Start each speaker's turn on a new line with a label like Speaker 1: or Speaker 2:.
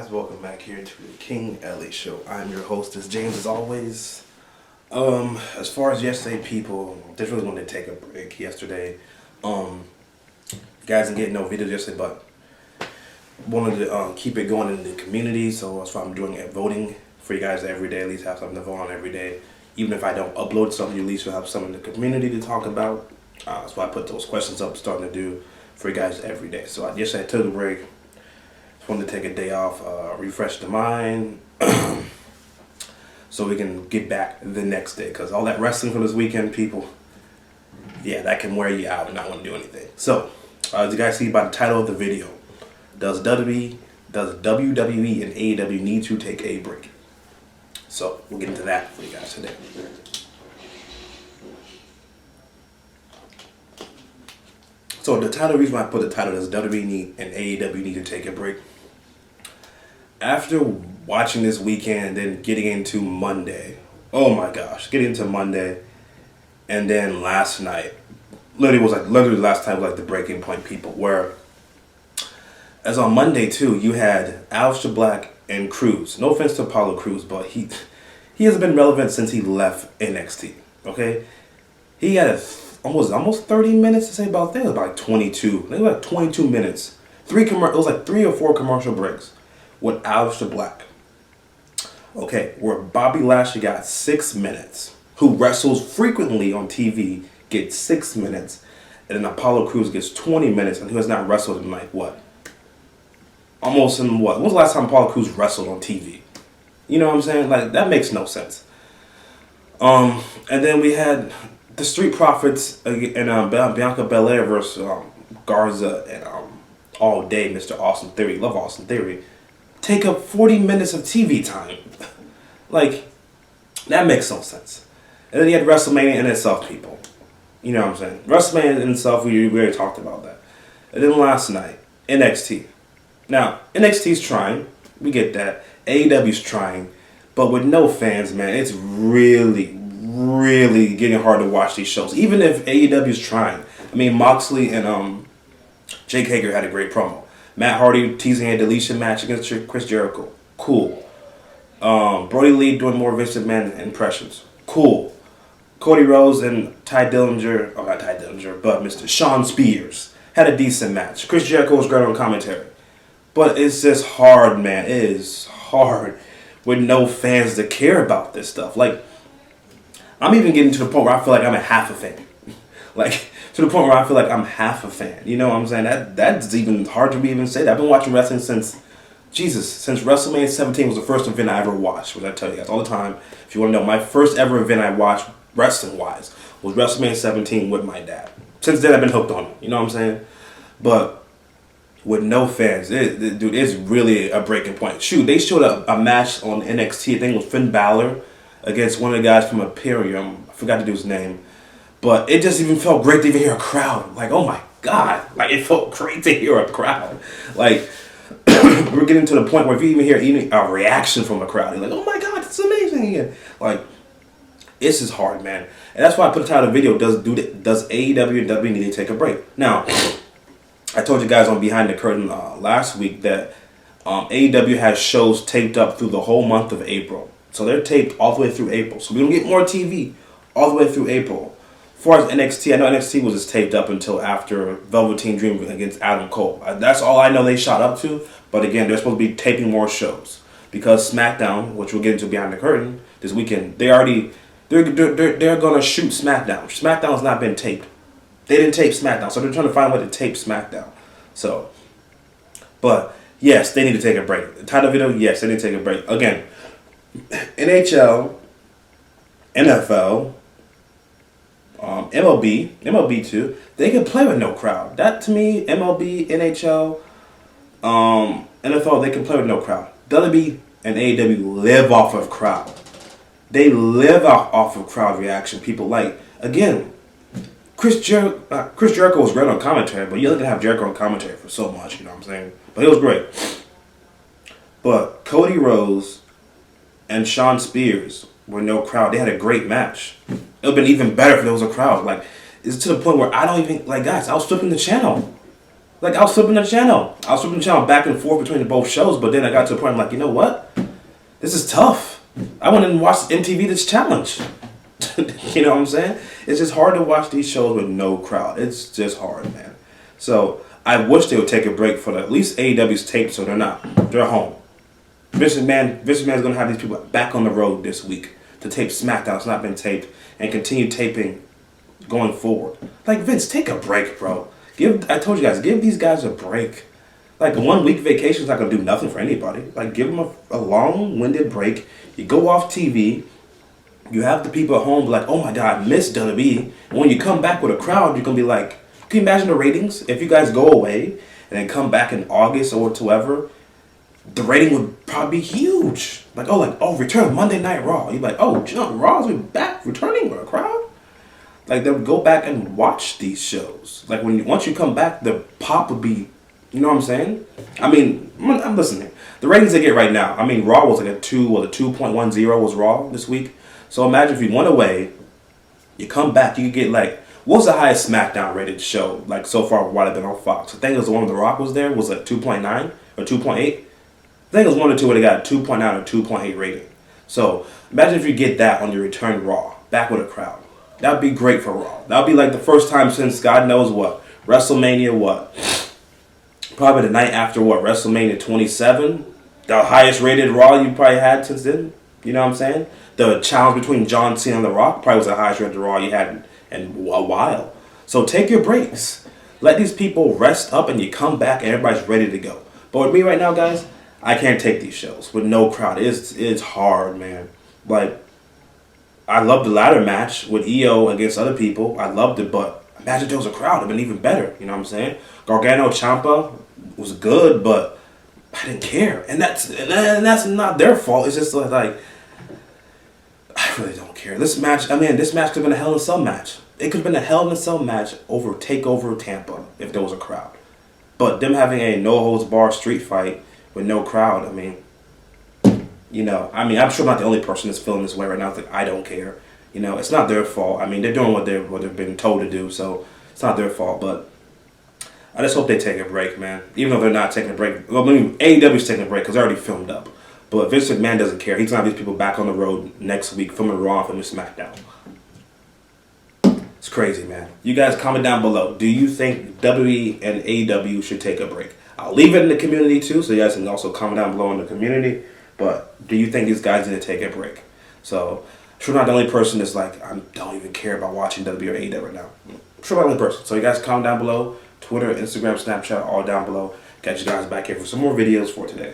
Speaker 1: guys, welcome back here to the King LA Show. I'm your hostess, James, as always. As far as yesterday, people, just really wanted to take a break yesterday. You guys didn't get no videos yesterday, but wanted to keep it going in the community, so that's why I'm doing it, voting for you guys every day. At least have something to vote on every day. Even if I don't upload something, at least you'll have something in the community to talk about. That's why I put those questions up, starting to do for you guys every day. So yesterday I took a break. Wanted to take a day off, refresh the mind, so we can get back the next day. Because all that wrestling from this weekend, people, yeah, that can wear you out and not want to do anything. So, as you guys see by the title of the video, does WWE and AEW need to take a break? So, we'll get into that for you guys today. So, the title, reason why I put the title, does WWE and AEW need to take a break? After watching this weekend and then getting into Monday, oh my gosh, getting into Monday, and then last night, literally last time was like the breaking point, people, where, as on Monday too, you had Aleister Black and Cruz. No offense to Apollo Crews, but he hasn't been relevant since he left NXT, okay? He had almost 30 minutes to say about things, about 22. I think it was like 22 minutes. It was like 3 or 4 commercial breaks with Aleister Black. Okay, where Bobby Lashley got 6 minutes, who wrestles frequently on TV, gets 6 minutes, and then Apollo Crews gets 20 minutes, and who has not wrestled in like what? Almost in what? When was the last time Apollo Crews wrestled on TV? You know what I'm saying? Like, that makes no sense. And then we had the Street Profits and Bianca Belair versus Garza and All Day, Mr. Austin Theory. Love Austin Theory. Take up 40 minutes of TV time. Like, that makes no sense. And then you had WrestleMania in itself, people. You know what I'm saying? WrestleMania in itself, we already talked about that. And then last night, NXT. Now, NXT's trying. We get that. AEW's trying. But with no fans, man, it's really, really getting hard to watch these shows. Even if AEW's trying. I mean, Moxley and Jake Hager had a great promo. Matt Hardy teasing a deletion match against Chris Jericho. Cool. Brody Lee doing more Vince McMahon impressions. Cool. Cody Rhodes and not Ty Dillinger, but Mr. Sean Spears had a decent match. Chris Jericho was great on commentary. But it's just hard, man. It is hard with no fans to care about this stuff. Like, I'm even getting to the point where I feel like I'm a half a fan. Like, to the point where I feel like I'm half a fan. You know what I'm saying? That's even hard to even say that. I've been watching wrestling since WrestleMania 17 was the first event I ever watched, which I tell you guys all the time. If you want to know, my first ever event I watched wrestling-wise was WrestleMania 17 with my dad. Since then, I've been hooked on it. You know what I'm saying? But with no fans, dude, it's really a breaking point. Shoot, they showed a match on NXT. I think it was Finn Balor against one of the guys from Imperium. I forgot to do his name. But it just even felt great to even hear a crowd. Like, oh my God. Like, it felt great to hear a crowd. Like, we're getting to the point where if you even hear a reaction from a crowd, you're like, oh my God, it's amazing again. Like, it's just hard, man. And that's why I put the title of the video, does AEW and WWE need to take a break? Now, I told you guys on Behind the Curtain last week that AEW has shows taped up through the whole month of April. So they're taped all the way through April. So we don't get more TV all the way through April. As far as NXT, I know NXT was just taped up until after Velveteen Dream against Adam Cole. That's all I know they shot up to. But again, they're supposed to be taping more shows. Because SmackDown, which we'll get into Behind the Curtain this weekend, they're going to shoot SmackDown. SmackDown has not been taped. They didn't tape SmackDown, so they're trying to find a way to tape SmackDown. So, but yes, they need to take a break. The title video, yes, they need to take a break. Again, NHL, NFL, MLB too, they can play with no crowd. That to me, MLB, NHL, NFL, they can play with no crowd. WWE and AEW live off of crowd. They live off of crowd reaction. People like, again, Chris Jericho was great on commentary, but you look at have Jericho on commentary for so much, you know what I'm saying? But he was great. But Cody Rhodes and Sean Spears were no crowd. They had a great match. It would have been even better if there was a crowd. Like, it's to the point where I don't even, like, guys, I was flipping the channel. Like, I was flipping the channel. I was flipping the channel back and forth between the both shows, but then I got to a point I'm like, you know what? This is tough. I went and watched MTV This Challenge. You know what I'm saying? It's just hard to watch these shows with no crowd. It's just hard, man. So I wish they would take a break for at least AEW's tape, so they're not. They're home. Vince McMahon's going to have these people back on the road this week to tape SmackDown. It's not been taped, and continue taping going forward. Like, Vince, take a break, bro. I told you guys, give these guys a break. Like, a 1 week vacation is not going to do nothing for anybody. Like, give them a long-winded break. You go off TV. You have the people at home be like, oh my God, I miss WWE. And when you come back with a crowd, you're going to be like, can you imagine the ratings? If you guys go away and then come back in August or whatever, the rating would probably be huge. Oh, return Monday Night Raw. You're like, oh, Raw's back, returning with a crowd? Like, they would go back and watch these shows. Like, once you come back, the pop would be, you know what I'm saying? I mean, I'm listening. The ratings they get right now, I mean, Raw was like a 2.10 was Raw this week. So imagine if you went away, you come back, you could get like, what's the highest SmackDown rated show, like, so far while I've been on Fox? I think it was the one where The Rock was there, was like 2.9 or 2.8. I think it was one or two where they got a 2.9 or 2.8 rating. So imagine if you get that on your return Raw, back with a crowd. That would be great for Raw. That would be like the first time since God knows what, WrestleMania what? Probably the night after what, WrestleMania 27? The highest rated Raw you probably had since then. You know what I'm saying? The challenge between John Cena and The Rock probably was the highest rated Raw you had in a while. So take your breaks. Let these people rest up and you come back and everybody's ready to go. But with me right now, guys, I can't take these shows with no crowd. It's hard, man. Like, I love the ladder match with EO against other people. I loved it, but imagine if there was a crowd. It would have been even better. You know what I'm saying? Gargano Ciampa was good, but I didn't care. And that's not their fault. It's just like, I really don't care. This match could have been a Hell in a Cell match. It could have been a Hell in a Cell match over TakeOver Tampa if there was a crowd. But them having a no-holds-barred street fight with no crowd, I'm sure I'm not the only person that's feeling this way right now. It's like, I don't care. It's not their fault. They're doing what they've been told to do, so it's not their fault. But I just hope they take a break, man. Even though they're not taking a break. Well, AEW's taking a break because they're already filmed up. But Vince McMahon doesn't care. He's going to have these people back on the road next week, filming Raw, filming SmackDown. It's crazy, man. You guys comment down below. Do you think WWE and AEW should take a break? I'll leave it in the community too, so you guys can also comment down below in the community. But do you think these guys need to take a break? So, I'm sure not the only person that's like, I don't even care about watching WWE or AEW right now. I'm sure not the only person. So you guys comment down below. Twitter, Instagram, Snapchat, all down below. Catch you guys back here for some more videos for today.